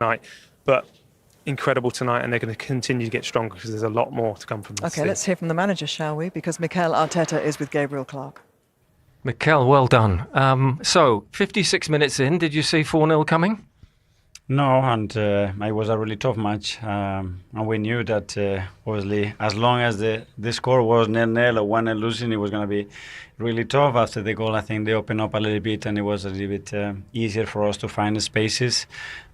tonight, but incredible tonight, and they're going to continue to get stronger because there's a lot more to come from this Okay, team. let's hear from the manager, shall we? Because Mikel Arteta is with Gabriel Clark. Mikel, well done. So, 56 minutes in, did you see 4-0 coming? No, and it was a really tough match, and we knew that obviously as long as the score was 0-0 or 1-0 losing, it was going to be really tough. After the goal, I think they opened up a little bit, and it was a little bit easier for us to find the spaces.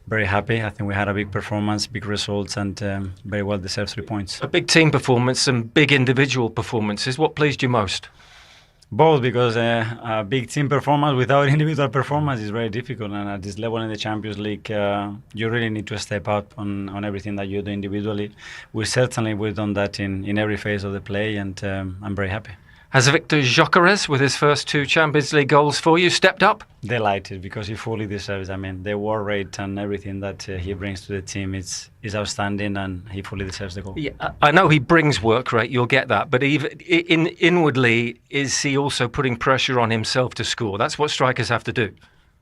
Very happy. I think we had a big performance, big results, and very well deserved 3 points. A big team performance and big individual performances. What pleased you most? Both, because a big team performance without individual performance is very difficult, and at this level in the Champions League, you really need to step up on everything that you do individually. We've done that in every phase of the play, and I'm very happy. Has Victor Gyokeres, with his first 2 Champions League goals for you, stepped up? Delighted, because he fully deserves. I mean, the war rate and everything that he brings to the team is outstanding, and he fully deserves the goal. Yeah, I know he brings work rate, you'll get that, but even inwardly, is he also putting pressure on himself to score? That's what strikers have to do.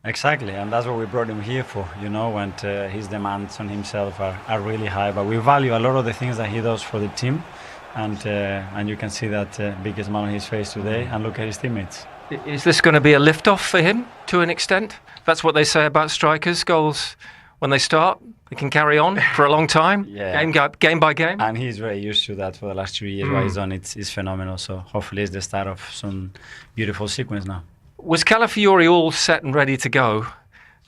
Exactly, and that's what we brought him here for, and his demands on himself are really high, but we value a lot of the things that he does for the team. And you can see that biggest smile on his face today, and look at his teammates. Is this going to be a lift-off for him to an extent? That's what they say about strikers. Goals, when they start, they can carry on for a long time, game by game. And he's very used to that for the last 3 years. What he's done, it's phenomenal. So hopefully it's the start of some beautiful sequence now. Was Calafiori all set and ready to go?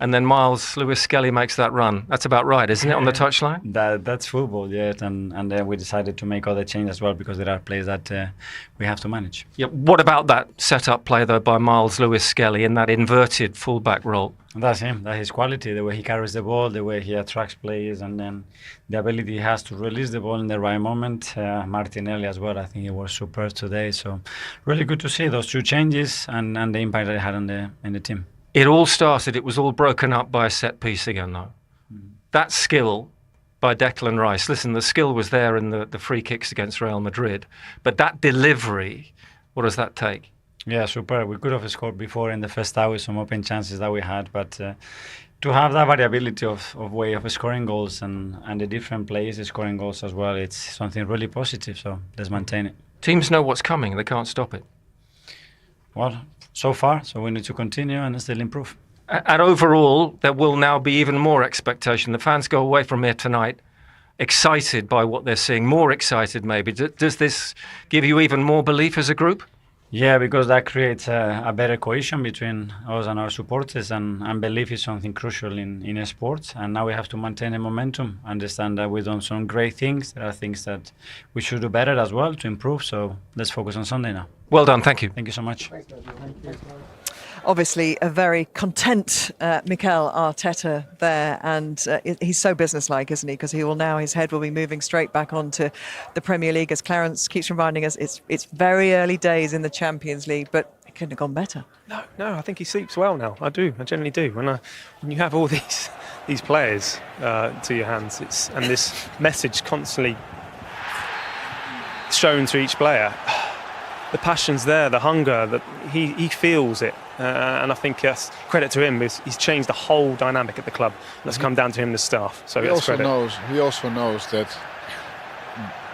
And then Miles Lewis-Skelly makes that run. That's about right, isn't it, on the touchline? That's football, yeah. And then we decided to make other changes as well, because there are players that we have to manage. Yeah. What about that set-up play, though, by Miles Lewis-Skelly in that inverted fullback role? That's him. That's his quality, the way he carries the ball, the way he attracts players, and then the ability he has to release the ball in the right moment. Martinelli as well, I think he was superb today. So really good to see those 2 changes and the impact that they had in the team. It all started, it was all broken up by a set piece again, though. That skill by Declan Rice, listen, the skill was there in the free kicks against Real Madrid, but that delivery, what does that take? Yeah, super. We could have scored before in the first hour with some open chances that we had, but to have that variability of way of scoring goals and the different players scoring goals as well, it's something really positive, so let's maintain it. Teams know what's coming, they can't stop it. Well, so far, so we need to continue and still improve. And overall, there will now be even more expectation. The fans go away from here tonight excited by what they're seeing, more excited maybe. Does this give you even more belief as a group? Yeah, because that creates a better cohesion between us and our supporters, and belief is something crucial in sports. And now we have to maintain the momentum, understand that we've done some great things. There are things that we should do better as well to improve, so let's focus on Sunday now. Well done, thank you. Thank you so much. Obviously, a very content Mikel Arteta there, and he's so businesslike, isn't he? Because his head will be moving straight back onto the Premier League. As Clarence keeps reminding us, it's very early days in the Champions League, but it couldn't have gone better. No, I think he sleeps well now. I generally do. When you have all these players to your hands, and this message constantly shown to each player. The passion's there, the hunger, that he feels it, and I think credit to him. He's changed the whole dynamic at the club. That's come down to him, the staff. So he also knows that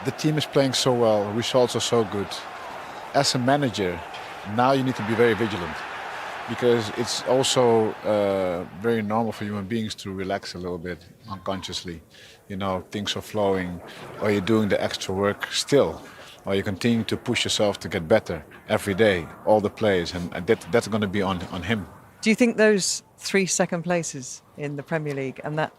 the team is playing so well, results are so good. As a manager, now you need to be very vigilant, because it's also very normal for human beings to relax a little bit unconsciously. Things are flowing, or you're doing the extra work still. Or you continue to push yourself to get better every day, all the players, and that's going to be on him. Do you think those 3 second places in the Premier League and that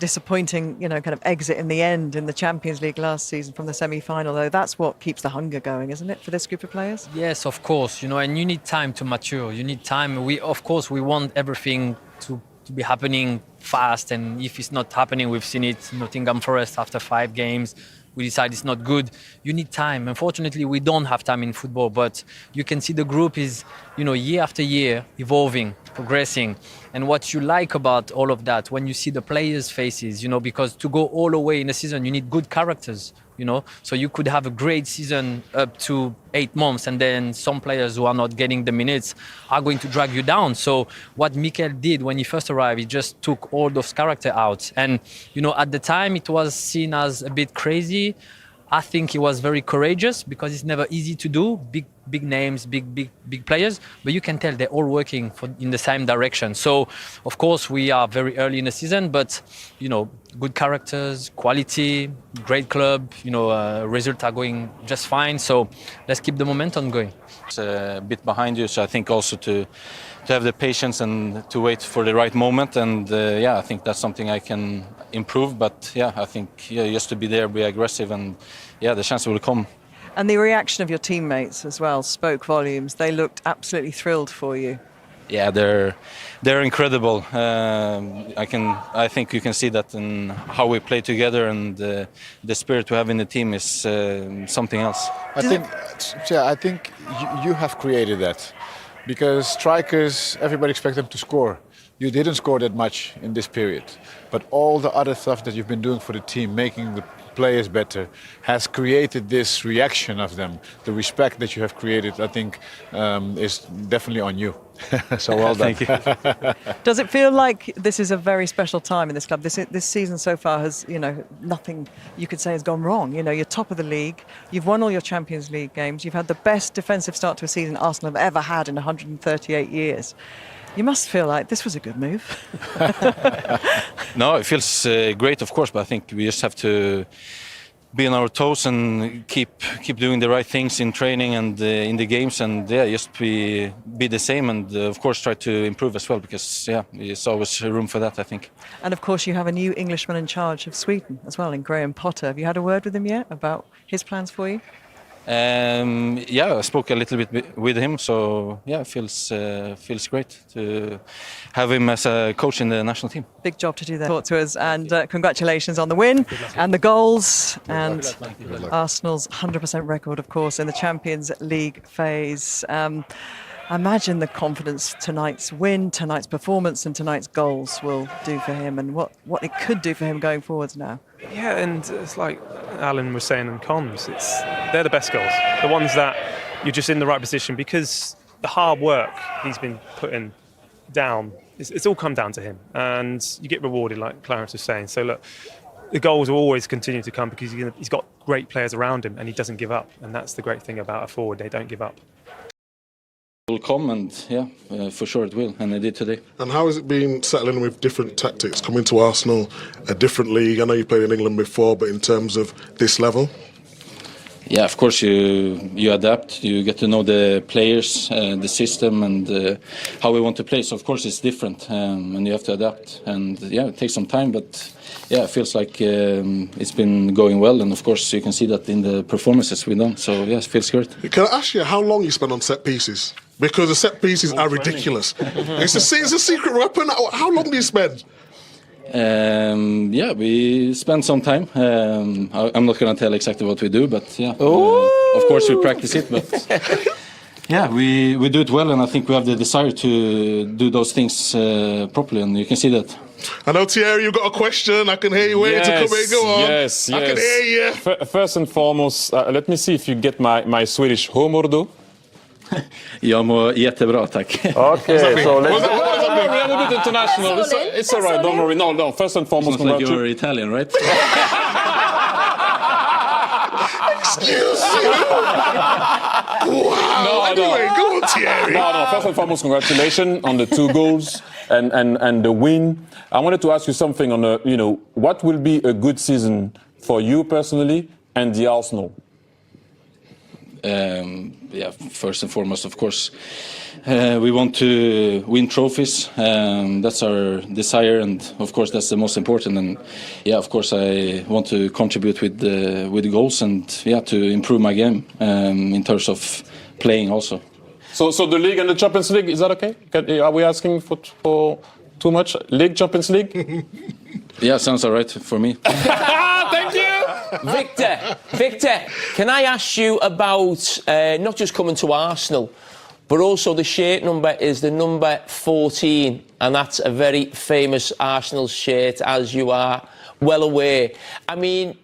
disappointing, kind of exit in the end in the Champions League last season from the semi-final, though, that's what keeps the hunger going, isn't it, for this group of players? Yes, of course, and you need time to mature. You need time. We want everything to be happening fast, and if it's not happening, we've seen it, Nottingham Forest after 5 games. We decide it's not good. You need time. Unfortunately, we don't have time in football, but you can see the group is, year after year, evolving, progressing. And what you like about all of that, when you see the players' faces, because to go all the way in a season, you need good characters. you know. So you could have a great season up to 8 months, and then some players who are not getting the minutes are going to drag you down. So what Mikel did when he first arrived, he just took all those characters out. And, you know, at the time it was seen as a bit crazy. I think he was very courageous because it's never easy to do. Big names, big players, but you can tell they're all working in the same direction. So, of course, we are very early in the season, but you know, good characters, quality, great club. You know, results are going just fine. So let's keep the momentum going. It's a bit behind you, so I think also to have the patience and to wait for the right moment. And yeah, I think that's something I can improve. But yeah, I think just to be there, be aggressive, and yeah, the chance will come. And the reaction of your teammates as well spoke volumes. They looked absolutely thrilled for you. Yeah, they're incredible. I think you can see that in how we play together, and the spirit we have in the team is something else. I think you have created that, because strikers, everybody expects them to score. You didn't score that much in this period, but all the other stuff that you've been doing for the team, making the players better, has created this reaction of them. The respect that you have created, I think, is definitely on you. So well done. Thank you. Does it feel like this is a very special time in this club? This season so far has, you know, nothing you could say has gone wrong. You know, you're top of the league. You've won all your Champions League games. You've had the best defensive start to a season Arsenal have ever had in 138 years. You must feel like this was a good move. No, it feels great, of course, but I think we just have to be on our toes and keep doing the right things in training and in the games, and yeah, just be the same, and of course try to improve as well, because yeah, there's always room for that, I think. And of course you have a new Englishman in charge of Sweden as well, in Graham Potter. Have you had a word with him yet about his plans for you? Yeah, I spoke a little bit with him, so yeah, it feels great to have him as a coach in the national team. Big job to do there. Talk to us, and congratulations on the win and the goals, and Arsenal's 100% record, of course, in the Champions League phase. Imagine the confidence tonight's win, tonight's performance and tonight's goals will do for him, and what it could do for him going forwards now. Yeah, and it's like Alan was saying in comms, they're the best goals. The ones that you're just in the right position, because the hard work he's been putting down, it's all come down to him. And you get rewarded, like Clarence was saying. So look, the goals will always continue to come because he's got great players around him and he doesn't give up. And that's the great thing about a forward, they don't give up. Will come, and yeah, for sure it will, and they did today. And how has it been settling with different tactics, coming to Arsenal, a different league? I know you played in England before, but in terms of this level? Yeah, of course you adapt, you get to know the players, the system, and how we want to play. So of course it's different, and you have to adapt. And yeah, it takes some time, but yeah, it feels like it's been going well. And of course you can see that in the performances we've done. So yeah, it feels great. Can I ask you how long you spend on set pieces? Because the set pieces are ridiculous. It's a secret weapon. How long do you spend? Yeah, we spend some time. I'm not going to tell exactly what we do, but yeah, of course we practice it. But yeah, we do it well, and I think we have the desire to do those things properly, and you can see that. I know, Thierry, you've got a question. I can hear you waiting to come in. Go on. Yes. I can hear you. First and foremost, let me see if you get my Swedish humor. Jag mår jättebra, tack. Okay, so let's... We have a bit international. It's all right, don't worry. No. First and foremost, it's like you're Italian, right? Excuse you. Wow. Anyway, go on, Thierry. No. First and foremost, congratulations on the 2 goals and the win. I wanted to ask you something on what will be a good season for you personally and the Arsenal? Yeah, first and foremost, of course, we want to win trophies. That's our desire, and of course, that's the most important. And yeah, of course, I want to contribute with goals, and yeah, to improve my game in terms of playing also. So the league and the Champions League, is that okay? Are we asking for too much? League, Champions League? Yeah, sounds all right for me. Thank you. Victor, can I ask you about not just coming to Arsenal, but also the shirt number is the number 14, and that's a very famous Arsenal shirt, as you are well aware. I mean,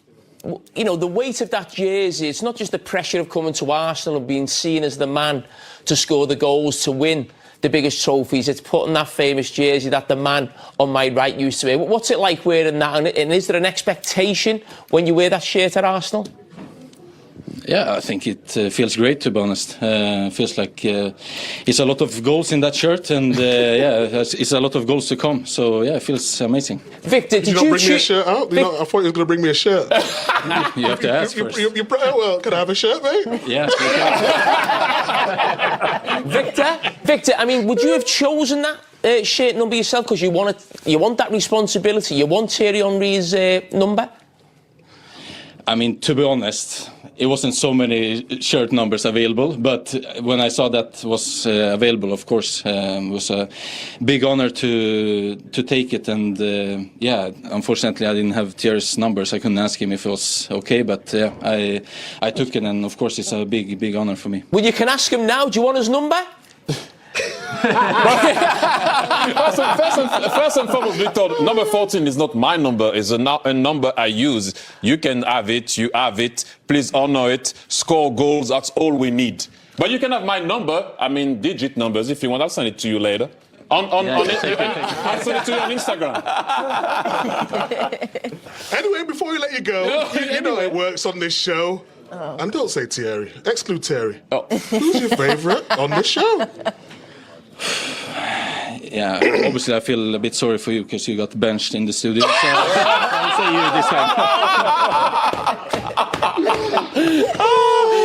you know, the weight of that jersey, it's not just the pressure of coming to Arsenal and being seen as the man to score the goals, to win the biggest trophies. It's putting that famous jersey that the man on my right used to wear. What's it like wearing that? And is there an expectation when you wear that shirt at Arsenal? Yeah, I think it feels great, to be honest. Feels like it's a lot of goals in that shirt, and it's a lot of goals to come. So yeah, it feels amazing. Victor, did you not bring me a shirt out? I thought you were going to bring me a shirt. You have to ask first. Well, can I have a shirt, mate? Yeah. Victor, I mean, would you have chosen that shirt number yourself because you want that responsibility? You want Thierry Henry's number? I mean, to be honest, it wasn't so many shirt numbers available, but when I saw that was available, of course, it was a big honor to take it. And unfortunately, I didn't have Thierry's numbers. I couldn't ask him if it was okay, but I took it, and of course, it's a big honor for me. Well, you can ask him now. Do you want his number? First and foremost, Victor, number 14 is not my number, it's a number I use. You can have it, you have it, please honor it, score goals, that's all we need. But you can have my number, I mean digit numbers, if you want, I'll send it to you later. I'll send it to you on Instagram. Anyway, before we let you go, you know it works on this show. Oh. And don't say Thierry, exclude Thierry. Oh. Who's your favourite on this show? Yeah, obviously I feel a bit sorry for you because you got benched in the studio. So I'll say you this time.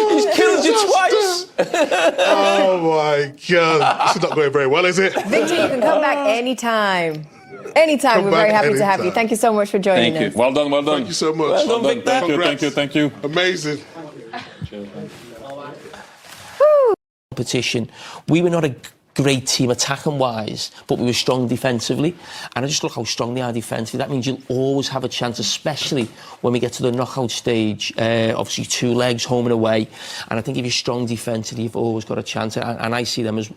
He's killed you twice. Oh my God, this is not going very well, is it? Victor, you can come back anytime. Anytime, we're very happy to have you. Thank you so much for joining us. Well done. Thank you so much. Well done, Victor. Thank you. Amazing. Competition. We were not a great team attacking wise, but we were strong defensively, and I just look how strong they are defensively. That means you'll always have a chance, especially when we get to the knockout stage. Obviously 2 legs, home and away, and I think if you're strong defensively, you've always got a chance, and I see them as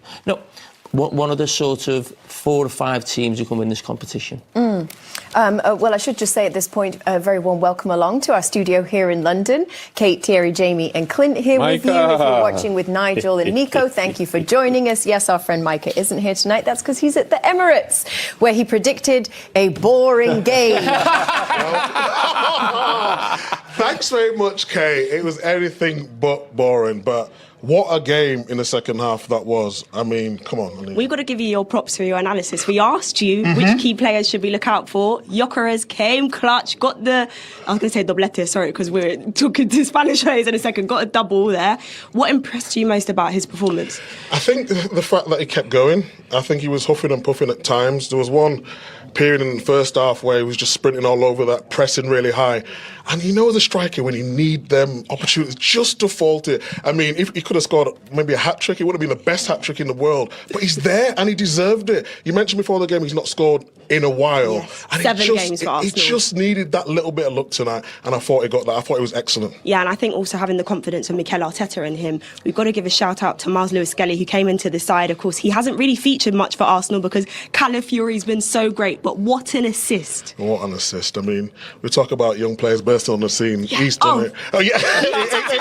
one of the sort of 4 or 5 teams who come in this competition. Well, I should just say at this point, a very warm welcome along to our studio here in London. Kate, Thierry, Jamie and Clint here with you. If you're watching with Nigel and Nico, thank you for joining us. Yes, our friend Micah isn't here tonight. That's because he's at the Emirates, where he predicted a boring game. Thanks very much, Kate. It was anything but boring, but what a game in the second half that was. I mean, come on. We've got to give you your props for your analysis. We asked you which key players should we look out for. Gyokeres came clutch, got I was going to say doblete, sorry, because we're talking to Spanish players in a second, got a double there. What impressed you most about his performance? I think the fact that he kept going. I think he was huffing and puffing at times. There was one period in the first half where he was just sprinting all over that, pressing really high. And you know, as a striker, when you need them opportunities just to fault it. I mean, if he could have scored maybe a hat-trick, it would have been the best hat-trick in the world. But he's there and he deserved it. You mentioned before the game he's not scored in a while. Yes. And 7 games for Arsenal. He just needed that little bit of luck tonight, and I thought he got that. I thought he was excellent. Yeah, and I think also having the confidence of Mikel Arteta in him, we've got to give a shout-out to Miles Lewis-Skelly, who came into the side. Of course, he hasn't really featured much for Arsenal because Calafiori's been so great, but what an assist. What an assist. I mean, we talk about young players bursting on the scene. Yeah. He's done it. Oh, yeah, exactly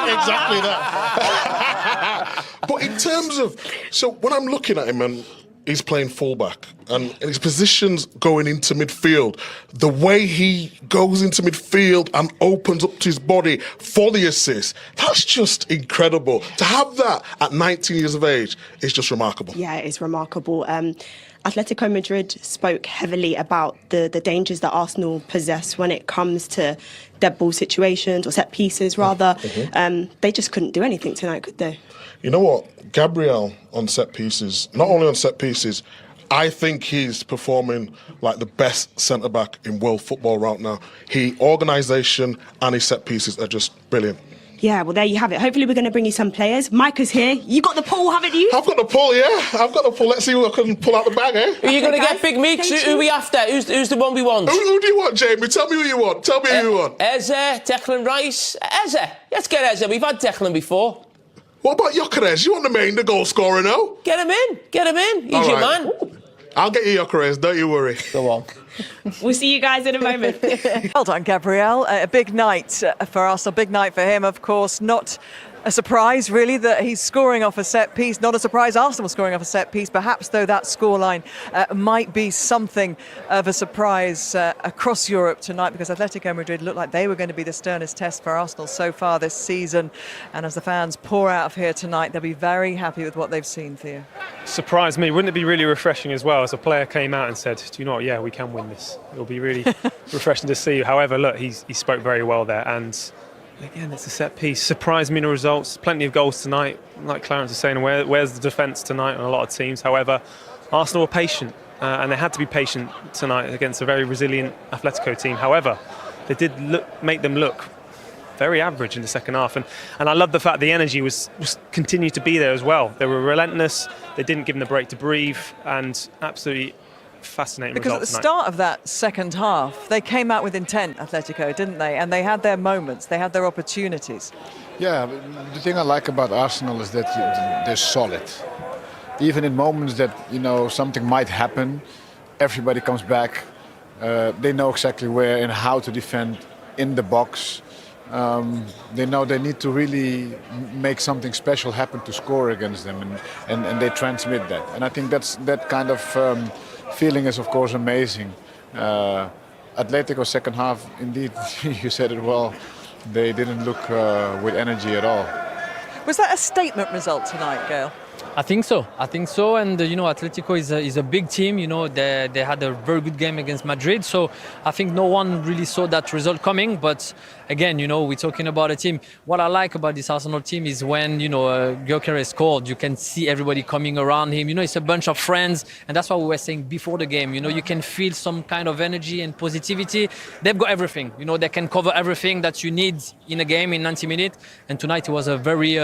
that. But in terms of... So when I'm looking at him and he's playing fullback and his position's going into midfield, the way he goes into midfield and opens up to his body for the assist, that's just incredible. To have that at 19 years of age is just remarkable. Yeah, it is remarkable. Atletico Madrid spoke heavily about the dangers that Arsenal possess when it comes to dead ball situations or set pieces, rather. They just couldn't do anything tonight, could they? You know what? Gabriel on set pieces, not only on set pieces, I think he's performing like the best centre-back in world football right now. Organisation and his set pieces are just brilliant. Yeah, well, there you have it. Hopefully we're going to bring you some players. Micah's here. You got the pool, haven't you? I've got the pool, yeah. I've got the pool. Let's see who I can pull out the bag, eh? Are you going to get Big Meeks? Who are we after? Who's the one we want? Who do you want, Jamie? Tell me who you want. Tell me who you want. Eze, Declan Rice. Eze. Let's get Eze. We've had Declan before. What about Gyokeres? You want the goal scorer, no? Get him in. He's your man. I'll get you Gyokeres, don't you worry. Go on. We'll see you guys in a moment. Well done, Gabriel. A big night for Arsenal, big night for him, of course. Not a surprise, really, that he's scoring off a set piece. Not a surprise Arsenal scoring off a set piece. Perhaps, though, that scoreline might be something of a surprise across Europe tonight, because Atletico Madrid looked like they were going to be the sternest test for Arsenal so far this season. And as the fans pour out of here tonight, they'll be very happy with what they've seen, Theo. Surprised me. Wouldn't it be really refreshing as well, as a player came out and said, do you know what, yeah, we can win this. It'll be really refreshing to see. However, look, he spoke very well there. And again, it's a set piece. Surprised me in the results. Plenty of goals tonight. Like Clarence is saying, where's the defence tonight on a lot of teams? However, Arsenal were patient, and they had to be patient tonight against a very resilient Atletico team. However, they did make them look very average in the second half. And I love the fact the energy was continued to be there as well. They were relentless. They didn't give them the break to breathe, and absolutely fascinating because at the start of that second half, they came out with intent, Atletico, didn't they? And they had their moments, they had their opportunities. Yeah, the thing I like about Arsenal is that they're solid. Even in moments that, something might happen, everybody comes back. They know exactly where and how to defend in the box. They know they need to really make something special happen to score against them, and they transmit that. And I think that kind of feeling is, of course, amazing. Atletico second half, indeed, you said it well, they didn't look with energy at all. Was that a statement result tonight, Gail? I think so. And Atletico is a big team. They had a very good game against Madrid. So I think no one really saw that result coming. But again, we're talking about a team. What I like about this Arsenal team is when Gyokeres scored, you can see everybody coming around him. It's a bunch of friends, and that's what we were saying before the game. You can feel some kind of energy and positivity. They've got everything. They can cover everything that you need in a game in 90 minutes. And tonight it was a very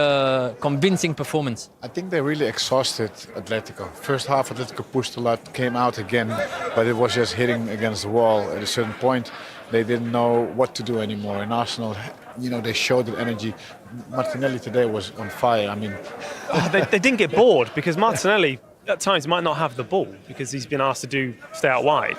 convincing performance. I think they really exhausted Atletico. First half, Atletico pushed a lot, came out again, but it was just hitting against the wall. At a certain point, they didn't know what to do anymore. In Arsenal, they showed that energy. Martinelli today was on fire. I mean, they didn't get bored, because Martinelli at times might not have the ball because he's been asked to stay out wide.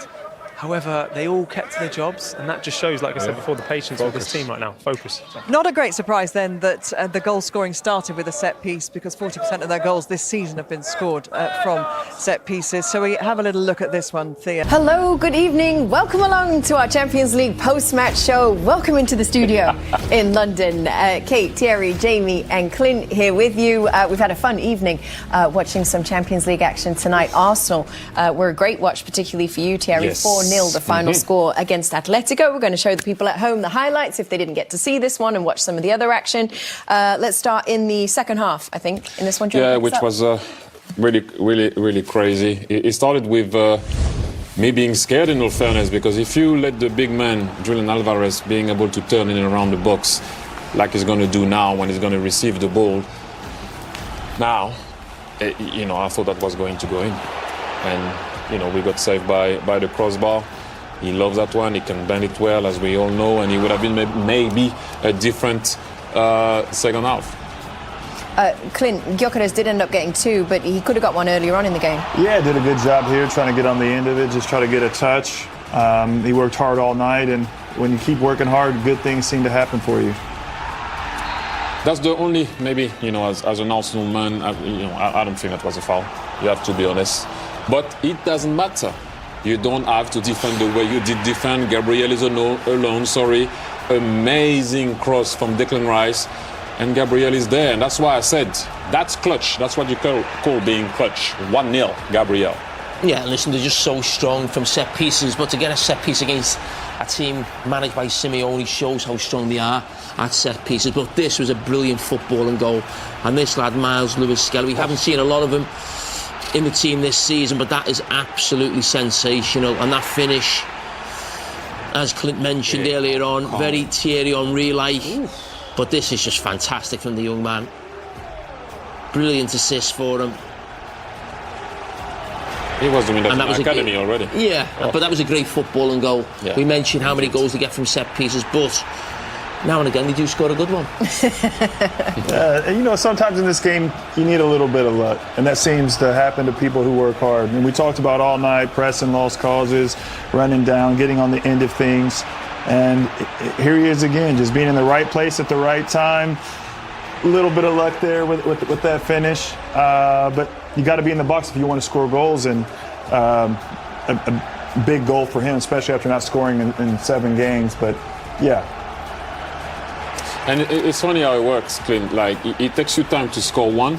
However, they all kept to their jobs, and that just shows, like I said before, the patience of this team right now. Focus. Not a great surprise then that the goal scoring started with a set piece, because 40% of their goals this season have been scored from set pieces. So we have a little look at this one, Thea. Hello, good evening. Welcome along to our Champions League post-match show. Welcome into the studio in London. Kate, Thierry, Jamie and Clint here with you. We've had a fun evening watching some Champions League action tonight. Arsenal were a great watch, particularly for you, Thierry. Yes. 4-0 the final score against Atletico. We're going to show the people at home the highlights if they didn't get to see this one and watch some of the other action. Let's start in the second half, I think, in this one. Yeah, which was really, really, really crazy. It started with me being scared, in all fairness, because if you let the big man, Julian Alvarez, being able to turn in and around the box like he's going to do now when he's going to receive the ball, now, I thought that was going to go in. And we got saved by the crossbar. He loves that one. He can bend it well, as we all know, and he would have been maybe a different second half. Clint, Gyokeres did end up getting two, but he could have got one earlier on in the game. Yeah, did a good job here trying to get on the end of it, just try to get a touch. He worked hard all night, and when you keep working hard, good things seem to happen for you. That's the only, maybe, as an Arsenal man, I don't think that was a foul. You have to be honest. But it doesn't matter. You don't have to defend the way you did defend. Gabriel is alone, Amazing cross from Declan Rice. And Gabriel is there. And that's why I said, that's clutch. That's what you call being clutch. 1-0, Gabriel. Yeah, listen, they're just so strong from set pieces. But to get a set piece against a team managed by Simeone shows how strong they are at set pieces. But this was a brilliant footballing goal. And this lad, Miles Lewis-Skelly, we haven't seen a lot of him in the team this season, but that is absolutely sensational. And that finish, as Clint mentioned earlier on, very Thierry Henry-like. But this is just fantastic from the young man. Brilliant assist for him. He was doing that in the academy already. Yeah, but that was a great footballing goal. Yeah. We mentioned how many goals they get from set pieces, but now and again they do score a good one. Sometimes in this game you need a little bit of luck, and that seems to happen to people who work hard. And we talked about all night pressing lost causes, running down, getting on the end of things, and here he is again, just being in the right place at the right time. A little bit of luck there with that finish, but you got to be in the box if you want to score goals, and a big goal for him, especially after not scoring in 7 games. But yeah. And it's funny how it works, Clint. Like, it takes you time to score one,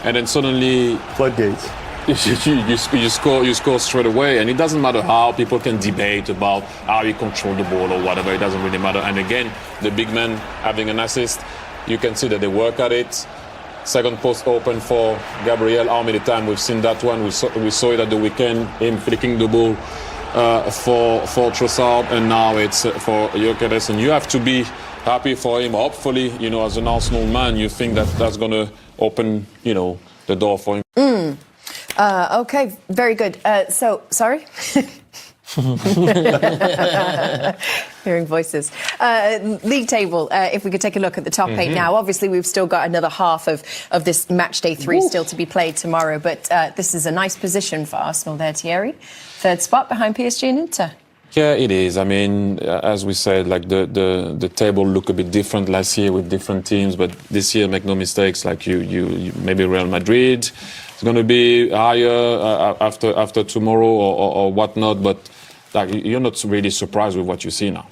and then suddenly floodgates. You score straight away, and it doesn't matter how people can debate about how you control the ball or whatever. It doesn't really matter. And again, the big man having an assist, you can see that they work at it. Second post open for Gabriel. How many times we've seen that one? We saw it at the weekend, him flicking the ball for Trossard, and now it's for Gyokeres. And you have to be happy for him. Hopefully, as an Arsenal man, you think that that's going to open, the door for him. Okay, very good. Sorry? Hearing voices. League table, if we could take a look at the top 8 now. Obviously, we've still got another half of this match day 3 still to be played tomorrow, but this is a nice position for Arsenal there, Thierry. 3rd spot behind PSG and Inter. Yeah, it is. I mean, as we said, like the table looked a bit different last year with different teams, but this year, make no mistakes, like you maybe Real Madrid is going to be higher after tomorrow or whatnot, but like, you're not really surprised with what you see now.